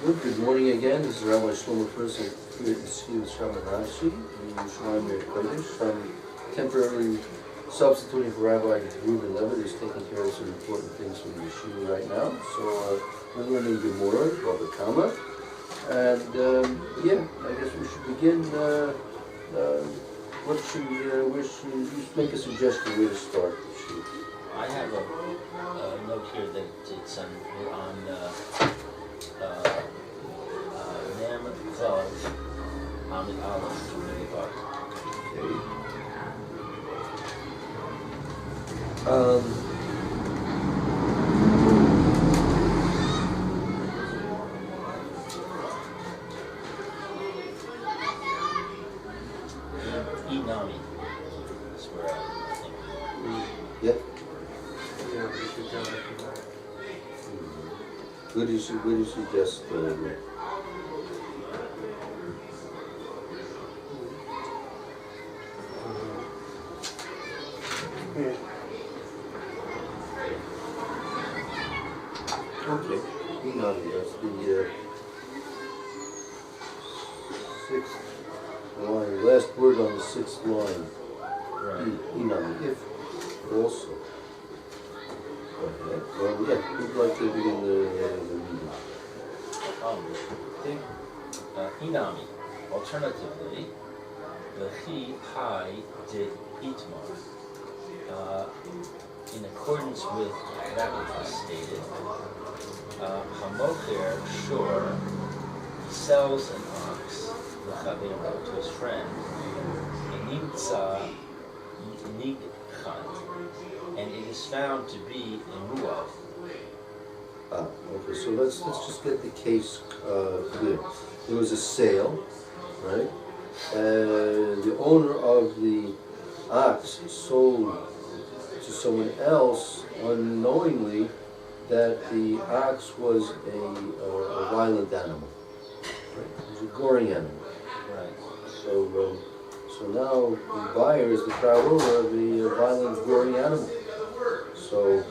Good morning again. This is Rabbi Shlomo First here at Yeshiva Nafshi in Yerushalyim, HaKodesh. I'm temporarily substituting for Rabbi Reuben Levitt, who's taking care of some important things for the Yeshiva right now. So we're learning Gemora, Bava, Tsama. And I guess we should begin. What should we, where should you make a suggestion where to start? I have a note here that it's on Nam Vav Amid Aleph Vav. Inami. That's where I think. Yeah. Where do you suggest? Okay, Inami, that's the sixth line, last word on the sixth line. Right. Inami, if also. Okay. Well, yeah, who'd like to begin the reading? Inami. Alternatively, the he, hai, did itmar. In accordance with that which was stated, Hamocher Shor sells an ox, l'chavero, to his friend, Nimtza Nigchan, and it is found to be a muav. Okay, so let's just get the case clear. There was a sale, right? The owner of the ox sold to someone else unknowingly that the ox was a violent animal. Right? It was a goring animal. Right. So now the buyer is the proud owner of the violent goring animal. So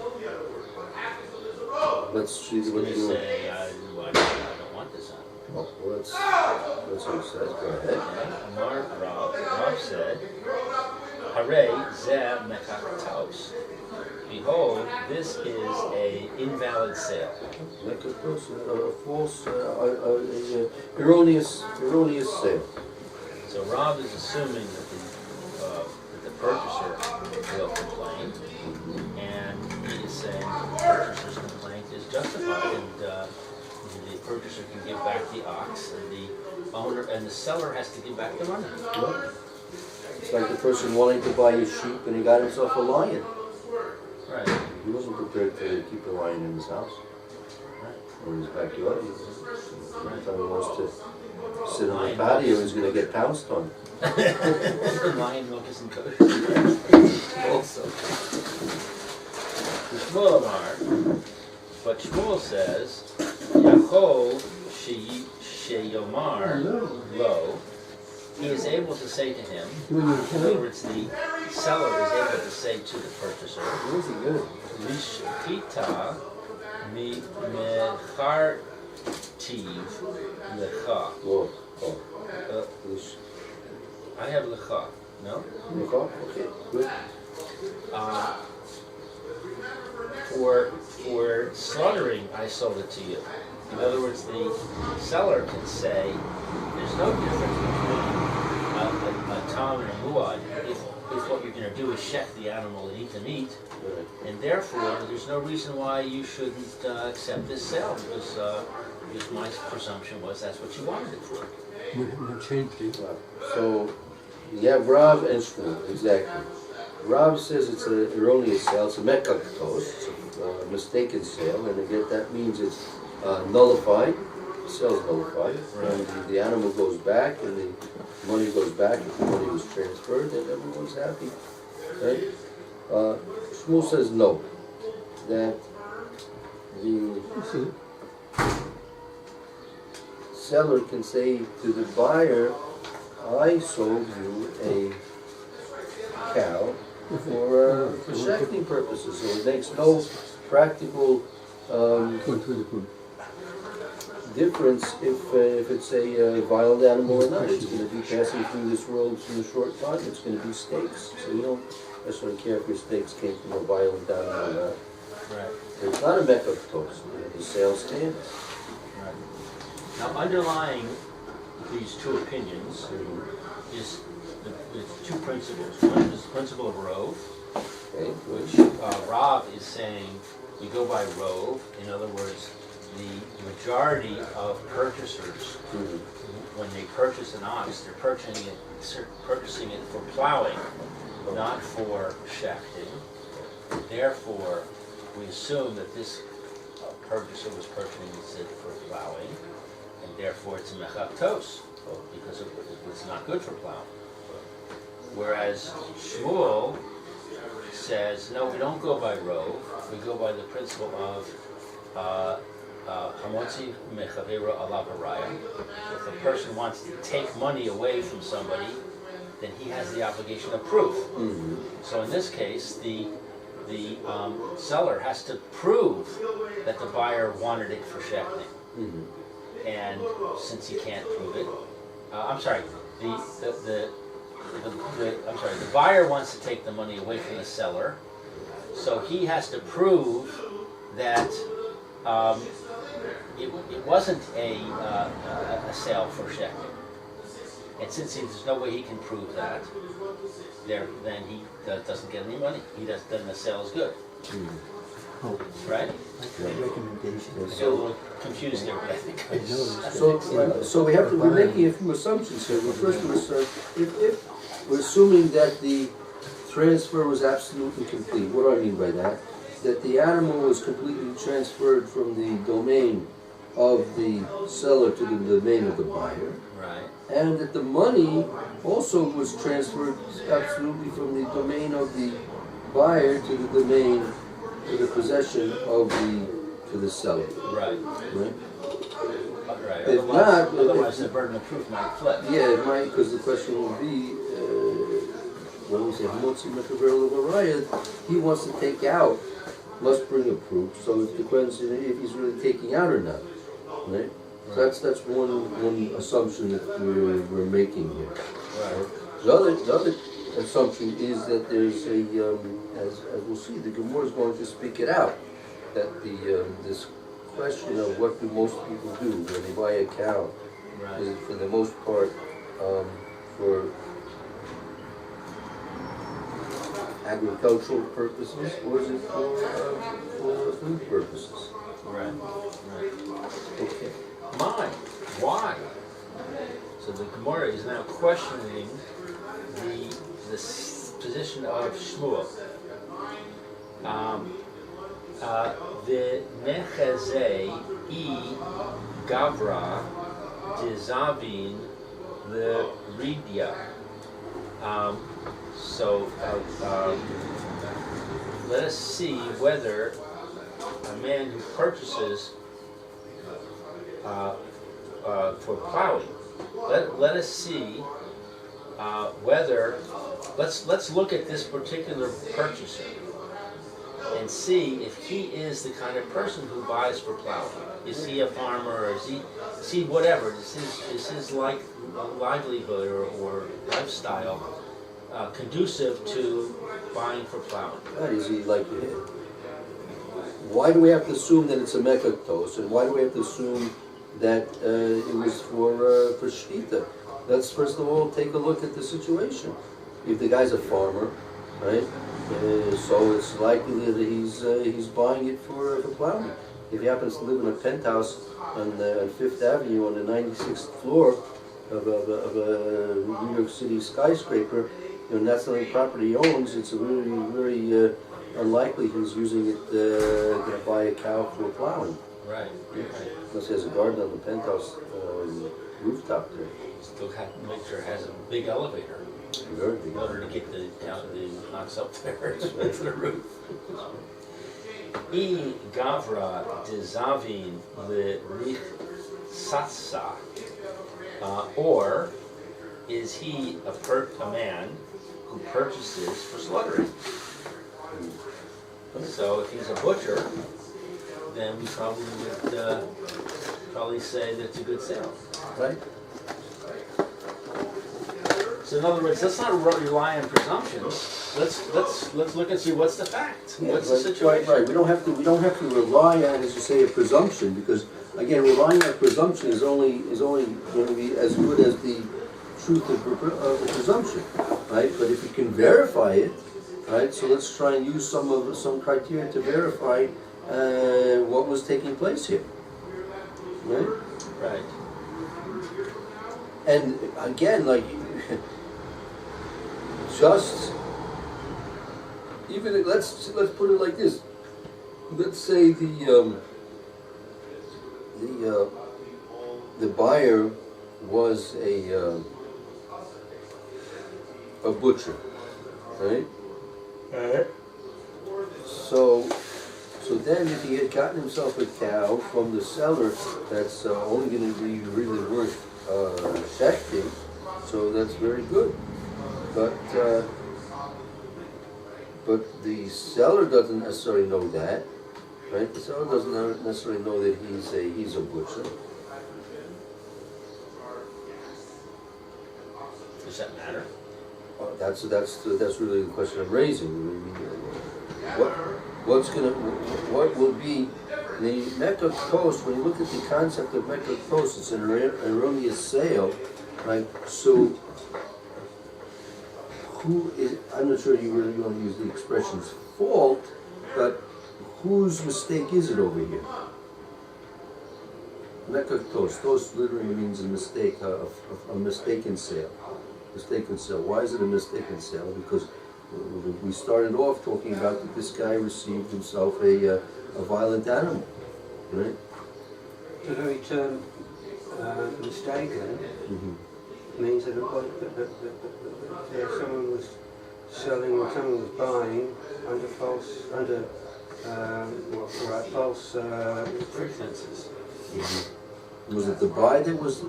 let's see what you say. I don't want this animal. Oh, well, that's what it says. Go ahead. Amar Rav said, Hare zeh mekaktaos. Behold, this is a invalid sale. Like a false, erroneous sale. So Rav is assuming that the purchaser will complain, and he is saying the purchaser's complaint is justified, and the purchaser can give back the ox, and the owner and the seller has to give back the money. Yeah. It's like the person wanting to buy a sheep and he got himself a lion. Right. He wasn't prepared to keep the lion in his house. Right. Or in his backyard. Every time he wants to sit on the patio, he's going to get pounced on. Lion milk isn't kosher. Also. Shmuel Amar, but Shmuel says, Yachol sheyomar lo, he is able to say to him, in other words, the seller is able to say to the purchaser, Lishkita mechartiv lecha. I have lecha, no? Lecha? Okay, good. For slaughtering, I sold it to you. In other words, the seller can say, there's no difference between a tom and a muad if what you're going to do is shech the animal and eat the meat, and therefore there's no reason why you shouldn't accept this sale, because my presumption was that's what you wanted it for. So you have Rav and Shmuel, exactly. Rav says it's an erroneous sale, it's a mekaktos, it's a mistaken sale, and again that means it's nullified, the sale's nullified, and the animal goes back, and the money goes back if the money was transferred, and everyone's happy. Right? Shmuel says no, that the seller can say to the buyer, I sold you a cow for shechting purposes, so it makes no practical difference if it's a violent animal or not. It's going to be passing through this world in a short time. It's going to be steaks. So you don't necessarily care if your steaks came from a violent animal or not. Right. It's not a mecca toast. The sale stands. Right. Now, underlying these two opinions is the two principles. One is the principle of Rove, Okay. which Rav is saying you go by Rove. In other words, the majority of purchasers, when they purchase an ox, they're purchasing it for plowing, not for shechting. Therefore, we assume that this purchaser was purchasing it for plowing, and therefore it's a mechaktos, because it's not good for plowing. Whereas Shmuel says, no, we don't go by Rove, we go by the principle of Hamotzi mechavera alav haraya. If a person wants to take money away from somebody, then he has the obligation of proof. So in this case, the seller has to prove that the buyer wanted it for shechting. And since he can't prove it, the buyer wants to take the money away from the seller, so he has to prove that it wasn't a sale for shechting. And since there's no way he can prove that, then he doesn't get any money. Then the sale is good. Right? recommendation. I got a little confused there, but I think I just... So we're making a few assumptions here. Well, first if we're assuming that the transfer was absolutely complete. What do I mean by that? That the animal was completely transferred from the domain of the seller to the domain of the buyer. Right. And that the money also was transferred absolutely from the domain of the buyer to the domain, to the possession of the seller. Right. Right? Right. If not, otherwise the burden of proof might flip. Yeah, it might, because the question will be, when we say Hamotzi Mekaver Levaraya, he wants to take out, must bring a proof. So it depends if he's really taking out or not. Right? So that's one assumption that we're making here. Right. The other assumption is that there's as we'll see, the Gemora is going to speak it out, that this question of what do most people do when they buy a cow, Right. is it for the most part for agricultural purposes, or is it for food purposes? Right. Right. Okay. Why? So the Gemora is now questioning the position of Shmuel. The Nechazei Gavra Dizavin the Ridya. Let us see whether a man who purchases for plowing. Let us see whether let's look at this particular purchaser and see if he is the kind of person who buys for plowing. Is he a farmer, or is he whatever? Is his livelihood or lifestyle conducive to buying for plowing? Is he like? Why do we have to assume that it's a mekaktos, and why do we have to assume that it was for shkita? Let's first of all take a look at the situation. If the guy's a farmer, right, so it's likely that he's buying it for plowing. If he happens to live in a penthouse on 5th Avenue on the 96th floor of a New York City skyscraper, and that's the only property he owns, it's very, very unlikely he's using it to buy a cow for plowing. Right. Unless he has a garden on the penthouse rooftop there. Still have to make sure it has a big elevator Very big. in order to get the knocks up there to the roof. I Gavra Dizavin le Rich Satsa, or is he a man who purchases for slaughtering? So if he's a butcher, then we probably would probably say that's a good sale. right? So in other words, let's not rely on presumptions. Let's look and see what's the fact. What's the situation? Right. We don't have to rely on, as you say, a presumption, because again, relying on a presumption is only going to be as good as the truth of the presumption, right? But if you can verify it, right? So let's try and use some criteria to verify what was taking place here, right? Right. And again, like, just even let's put it like this. Let's say the buyer was a butcher, right? So then, if he had gotten himself a cow from the seller that's only going to be really worth shechting, so that's very good. But the seller doesn't necessarily know that, right? The seller doesn't necessarily know that he's a butcher. Does that matter? That's really the question I'm raising. What will be the Mekka Post? When you look at the concept of Mekka Post, it's an erroneous sale, right? So, who is? I'm not sure you really want to use the expression's fault, but whose mistake is it over here? Mekka Post. Post literally means a mistake, a mistaken sale. Mistaken sale. Why is it a mistaken sale? Because we started off talking about that this guy received himself a violent animal, right? The very term mistaken means that someone was selling or someone was buying under false pretenses. Was it the buy that was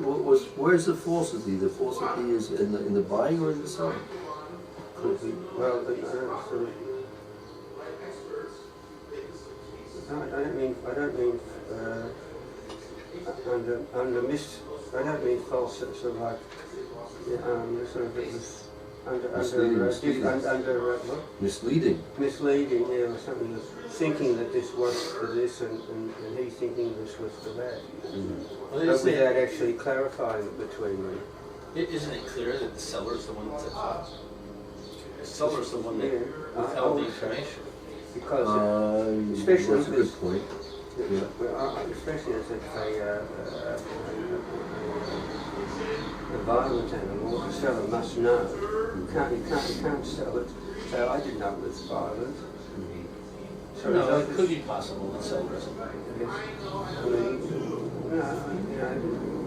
where's the falsity? The falsity is in the buying or in the selling? Could be. Well, I don't mean false. Sort of like sort of it was Misleading. Misleading, yeah, or something. Thinking that this was for this, and he thinking this was for that. Well, but without actually clarifying it between them. Isn't it clear that the seller is the one that's at fault? The seller is the one that withheld the information. Because, especially that's a good point. Especially as a violent animal, the seller must know. You can't sell it. So I didn't know it was violent. So no, it could be possible that seller doesn't. Yes. I mean,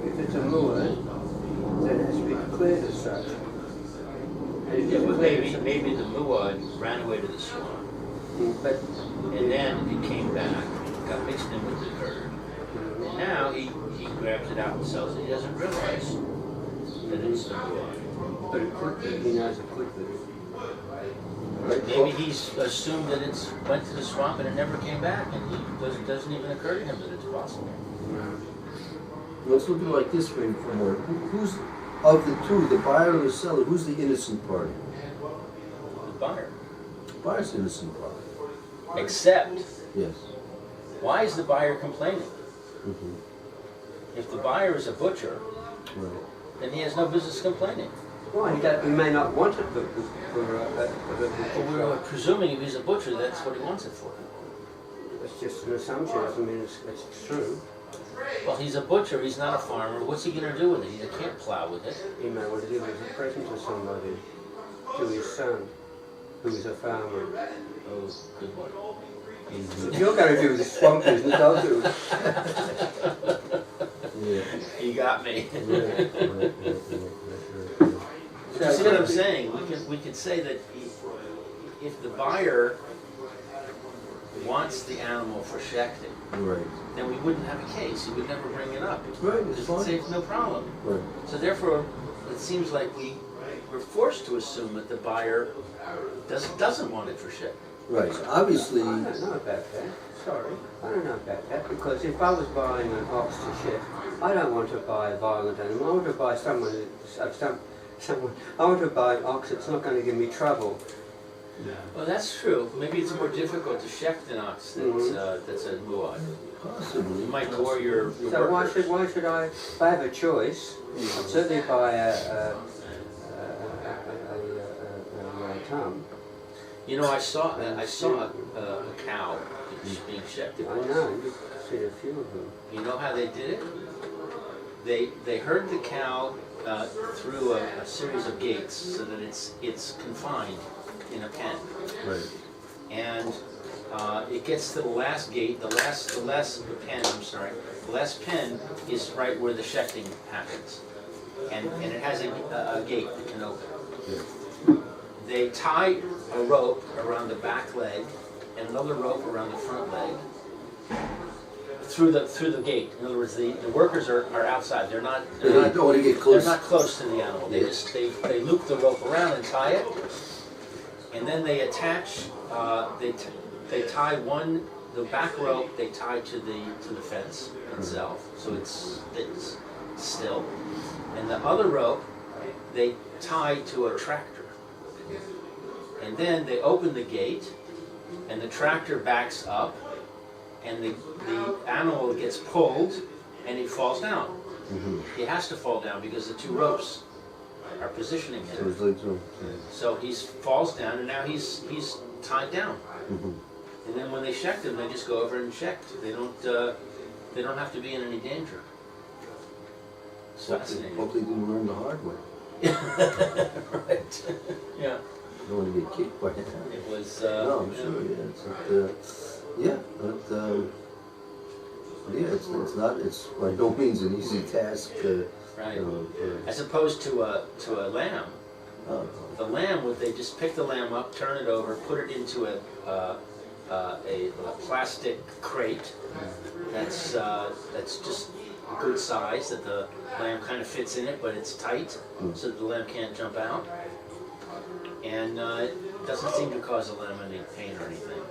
if it's a muad, then it has to be declared as such. Maybe the muad ran away to the swamp. And then it came back, got mixed in with the herd. And now he grabs it out and sells it. He doesn't realize that it's the muad. But it could be. He knows it could be. Maybe he's assumed that it went to the swamp and it never came back, and it doesn't even occur to him that it's possible. Let's look at it like this for more. Who's of the two, the buyer or the seller? Who's the innocent party? The buyer. The buyer's the innocent party. Except, yes. Why is the buyer complaining? If the buyer is a butcher, then he has no business complaining. Why? He may not want it for But we're presuming if he's a butcher, that's what he wants it for. It's just an assumption. It doesn't mean it's true. Well, he's a butcher, he's not a farmer. What's he going to do with it? He can't plow with it. He may want to give it as a present to somebody, to his son, who is a farmer. Oh, good one. If you're going to do the swamp business, I'll do it. You got me. You see what I'm saying? We could say that if the buyer wants the animal for shechting, then we wouldn't have a case. He would never bring it up. It's fine. It's no problem. So therefore, it seems like we're forced to assume that the buyer doesn't want it for shechting. Right, so obviously, I don't know about that. Sorry, I don't know about that, because if I was buying an ox to shecht, I don't want to buy a violent animal. I want to buy someone. I want to buy an ox that's not going to give me trouble. Well, that's true. Maybe it's more difficult to shecht an ox that's a muad. possibly. You might bore your So workers. why should I? If I have a choice, I'd certainly buy a tam. You know, I saw a cow being shechted I once. know. You've seen a few of them. You know how they did it? They herd the cow through a series of gates so that it's confined in a pen, Right. and it gets to the last gate. The last pen. I'm sorry. The last pen is right where the shechting happens, and it has a gate that can open. Yeah. They tie a rope around the back leg and another rope around the front leg through the gate. In other words, the workers are outside. They're not Don't want to get close. they're not close to the animal. They Yes. just they loop the rope around and tie it, and then they attach. They tie the back rope. They tie to the fence itself, so it's still, and the other rope they tie to a tractor. And then they open the gate, and the tractor backs up, and the animal gets pulled, and he falls down. Mm-hmm. He has to fall down because the two ropes are positioning So him. it's like so. So he falls down, and now he's tied down. Mm-hmm. And then when they shecht him, they just go over and shecht. They don't have to be in any danger. It's fascinating. Hope they didn't learn the hard way. Right. Yeah. Don't want to get kicked by it. It was. No, I'm sure. It's not. It's by no means an easy task. Right. As opposed to a lamb. The lamb, they just pick the lamb up, turn it over, put it into a plastic crate that's just a good size, that the lamb kind of fits in it, but it's tight, so that the lamb can't jump out. And it doesn't seem to cause the lamb any pain or anything.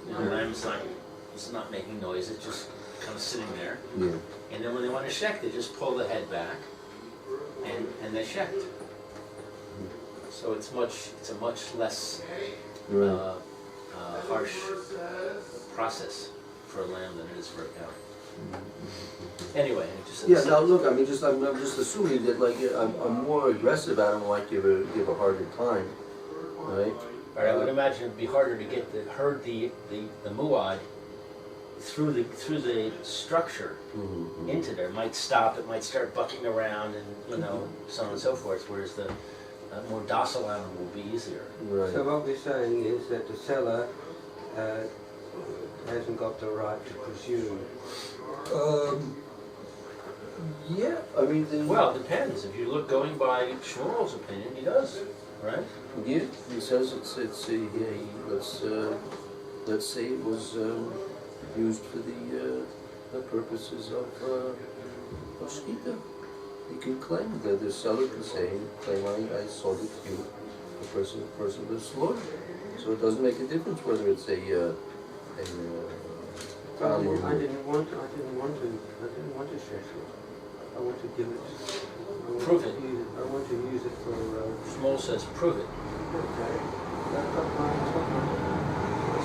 The lamb's not making noise, it's just kind of sitting there. Yeah. And then when they want to shecht, they just pull the head back and they shecht. So it's a much less Right. harsh process for a lamb than it is for a cow. Anyway, it just Yeah. Now look, I'm just assuming that like a more aggressive animal might give a harder time, right? Right, I would imagine it'd be harder to herd the muad through the structure Mm-hmm. into there. It might stop, it might start bucking around, and so on and so forth. Whereas the more docile animal will be easier. Right. So what we're saying is that the seller hasn't got the right to presume. Yeah. I mean. Well, it depends. If you look going by Shmuel's opinion, he does, right? Yeah, he says let's say it was used for the purposes of shkita. He can claim that the seller can claim I sold it to you, the person was slaughtered. So it doesn't make a difference whether it's a cow or I didn't want to share it. I want to give it. Prove it. I want to use it for. Shmuel says, prove it. Okay. That's not my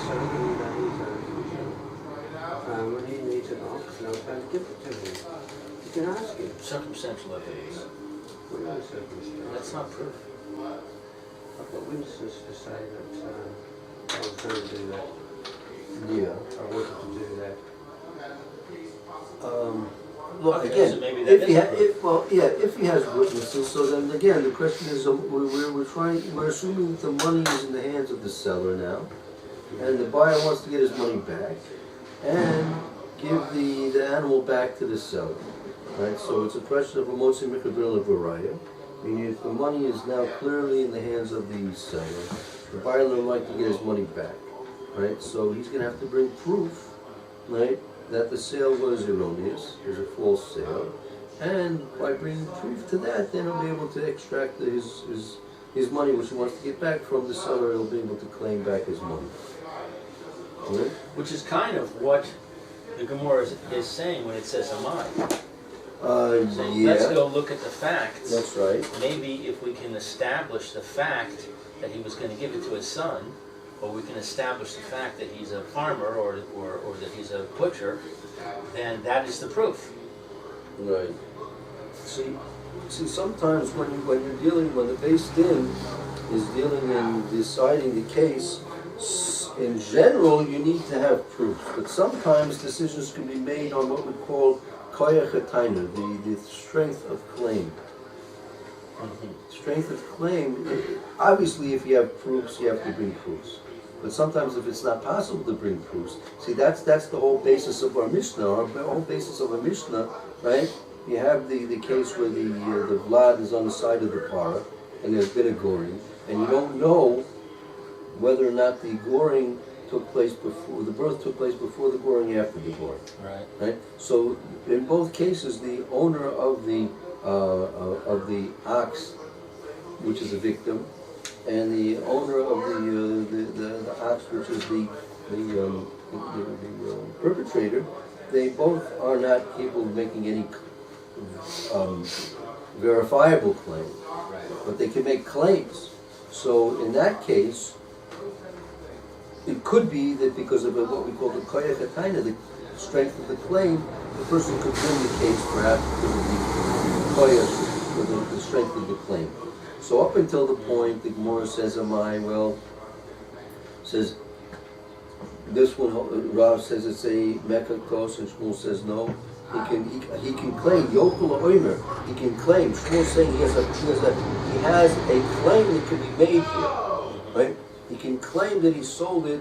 son, when he needs an ox, and I was going to give it to him. You can ask him. Circumstantial evidence. What are the circumstances? That's not proof. I've got witnesses to say that I was going to do that. Yeah. I wanted to do that. Look, Okay, again, so maybe that is if he has witnesses, so then again, the question is, we're assuming that the money is in the hands of the seller now, and the buyer wants to get his money back, and give the animal back to the seller, right? So it's a question of a motzi mikabel varaya, meaning if the money is now clearly in the hands of the seller, the buyer would like to get his money back, right? So he's going to have to bring proof, right, that the sale was erroneous, there's a false sale, and by bringing proof to that, then he'll be able to extract his his money, which he wants to get back from the seller, he'll be able to claim back his money. Right? Which is kind of what the Gemora is saying when it says Amai. Saying, Yeah, let's go look at the facts. that's right. Maybe if we can establish the fact that he was going to give it to his son, or we can establish the fact that he's a farmer or that he's a butcher, then that is the proof. Right. See, sometimes when you're dealing, when the Beis Din is dealing in deciding the case, in general you need to have proof. But sometimes decisions can be made on what we call koyach hatayna, the strength of claim. Strength of claim. Obviously, if you have proofs, you have to bring proofs. But sometimes, if it's not possible to bring proofs, see, that's the whole basis of our Mishnah. Our whole basis of our Mishnah, right? You have the case where the vlad is on the side of the para, and there's been a goring, and you don't know whether or not the goring took place before the birth took place before the goring, after the goring. Right. So in both cases, the owner of the ox, which is a victim, and the owner of the ox, which is the perpetrator, they both are not capable of making any verifiable claim, but they can make claims. So in that case, it could be that because of what we call the koyach hatayna, the strength of the claim, the person could win the case perhaps because of the koyach, or the strength of the claim. So up until the point the Gemora says, says this one, Rav says it's a mekakos, and Shmuel says no. He can claim Yokul Oimer. He can claim. Shmuel saying he has a claim that can be made here, right? He can claim that he sold it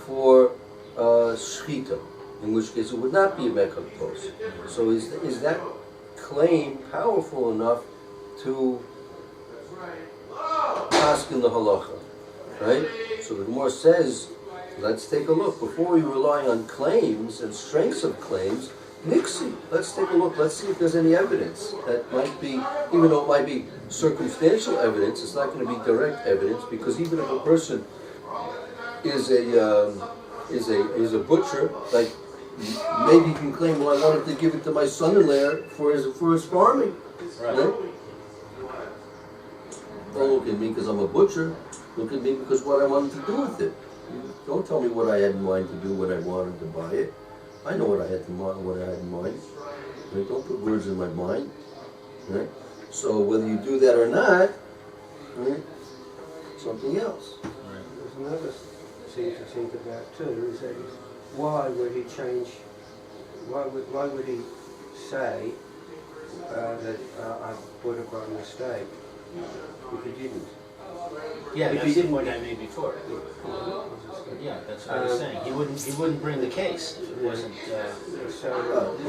for shchita, in which case it would not be a mekakos. So is that claim powerful enough to ask in the halacha, right? So the Gemara says, let's take a look. Before we rely on claims and strengths of claims, Nixie, let's take a look. Let's see if there's any evidence that might be, even though it might be circumstantial evidence, it's not going to be direct evidence, because even if a person is a butcher, like maybe he can claim, well, I wanted to give it to my son-in-law for his farming. Right? Don't look at me because I'm a butcher. Look at me because what I wanted to do with it. Don't tell me what I had in mind to do when I wanted to buy it. I know what I had in mind. Right? Don't put words in my mind. Right? So whether you do that or not, right, something else. There's another thing to think about too, is that why would he change, why would he say that I bought it by mistake if he didn't? Yeah, If that's he the didn't- point I made before. Yeah, that's what I was saying. He wouldn't bring the case if it wasn't.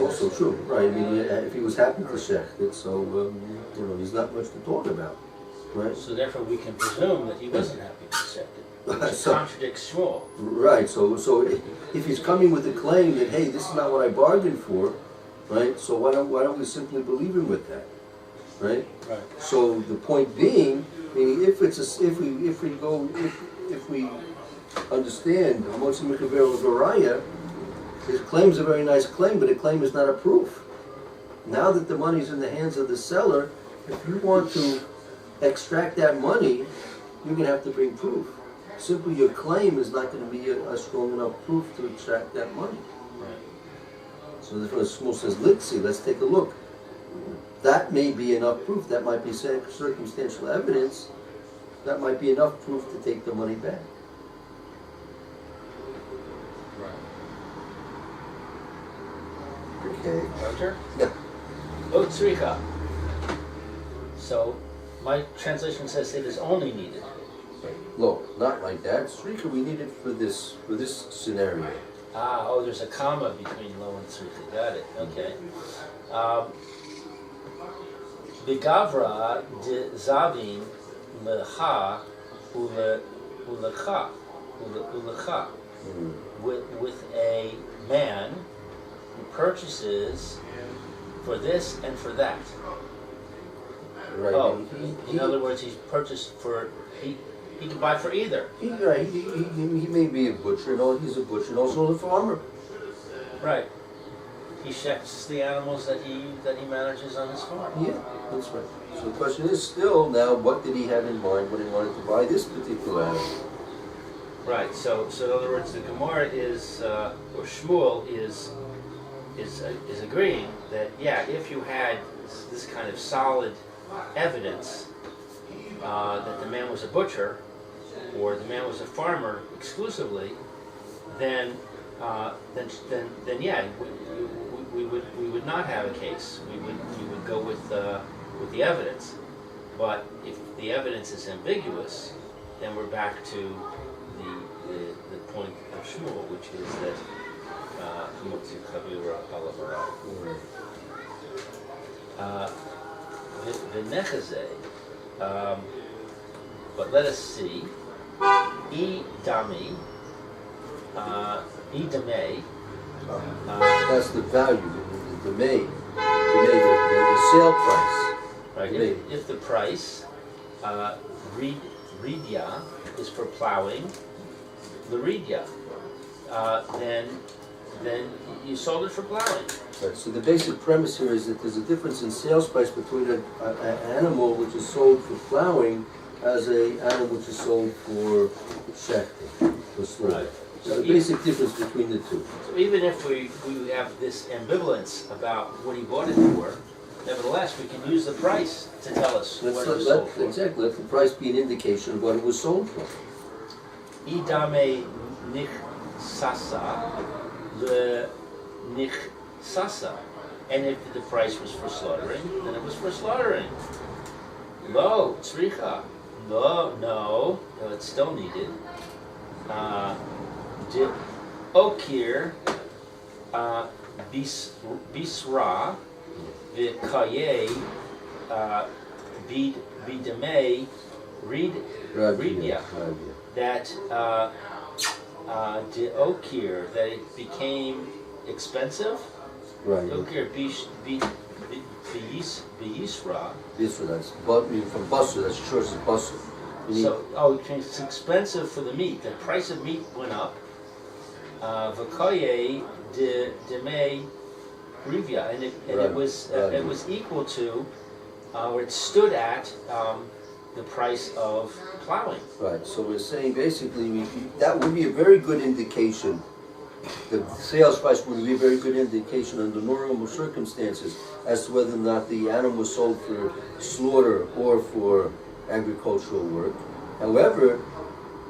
Also true, right? I mean, if he was happy to shecht it, so he's not much to talk about, right? So therefore, we can presume that he wasn't happy to accept it, which So- contradicts Shmuel. Right. So if he's coming with a claim that, hey, this is not what I bargained for, right? So why don't we simply believe him with that, right? Right. So the point being, meaning if we understand his claim's a very nice claim, but a claim is not a proof. Now that the money's in the hands of the seller, if you want to extract that money, you're going to have to bring proof. Simply your claim is not going to be a strong enough proof to extract that money. Right. So that's what Shmuel says, let's take a look. That may be enough proof. That might be circumstantial evidence. That might be enough proof to take the money back. Okay. Roger? Yeah. Oh, tzricha. So my translation says it is only needed. Look, not like that. Srika, we need it for this scenario. There's a comma between lo and tzricha. Got it. Okay. B'gavra de zavin lecha ulecha. With a man who purchases for this and for that. Right. Oh, in other words, he's purchased for, he can buy for either. He may be a butcher, he's a butcher and also a farmer. Right. He checks the animals that he manages on his farm. Yeah, that's right. So the question is still now, what did he have in mind when he wanted to buy this particular animal? Right. So in other words, the Gemora is, or Shmuel is agreeing that if you had this kind of solid evidence that the man was a butcher or the man was a farmer exclusively, then we would not have a case. We would go with the evidence. But if the evidence is ambiguous, then we're back to the point of Shmuel, which is that the nechazeh. But let us see. Idame. That's the value, the sale price. Right. If the price, Ridya, is for plowing, the Ridya, then you sold it for plowing. Right. So the basic premise here is that there's a difference in sales price between an animal which is sold for plowing as an animal which is sold for shechting, for slaughter. Right. So the basic difference between the two. So even if we have this ambivalence about what he bought it for, nevertheless we can use the price to tell us what it was sold for. Exactly, let the price be an indication of what it was sold for. Idame nich sasa le nich sasa. And if the price was for slaughtering, then it was for slaughtering. Lo, tzricha. No, it's still needed. De okir bisra v'kaye bidamei ridya. That de okir, that it became expensive. Right. Okir biyisra. Bisra, that's from basra, that's short as basra. So, it's expensive for the meat. The price of meat went up. V'koye demei rivya, and it was equal to, or it stood at the price of plowing. Right. So we're saying basically that would be a very good indication. The sales price would be a very good indication under normal circumstances as to whether or not the animal was sold for slaughter or for agricultural work. However,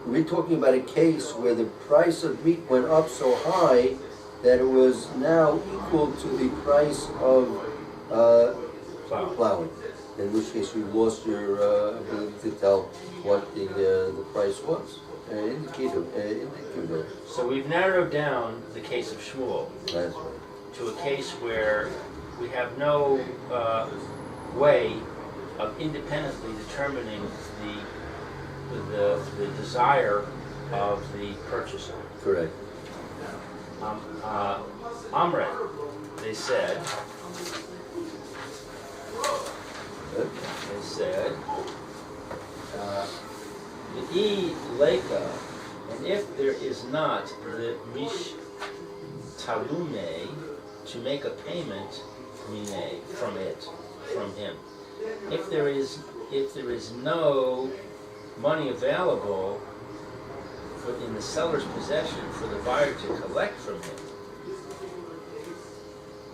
we're talking about a case where the price of meat went up so high that it was now equal to the price of plowing. In which case you lost your ability to tell what the price was. Indicator. So we've narrowed down the case of Shmuel. That's right. To a case where we have no way of independently determining the desire of the purchaser. Correct. Amre, they said, V'i leka, and if there is not the mish talume, to make a payment mine, from him. If there is no money available in the seller's possession for the buyer to collect from him.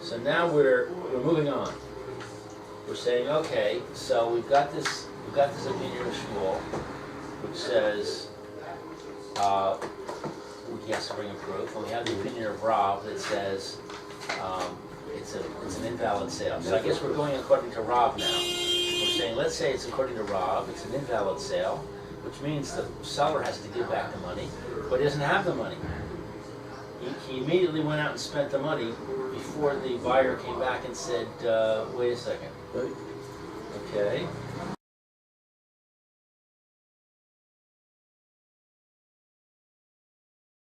So now we're moving on. We're saying, okay, so we've got this opinion of Shmuel, which says he has to bring a proof, and we have the opinion of Rav that says it's an invalid sale. So I guess we're going according to Rav now. We're saying, let's say it's according to Rav, it's an invalid sale, which means the seller has to give back the money, but he doesn't have the money. He immediately went out and spent the money before the buyer came back and said, wait a second. Right. Okay.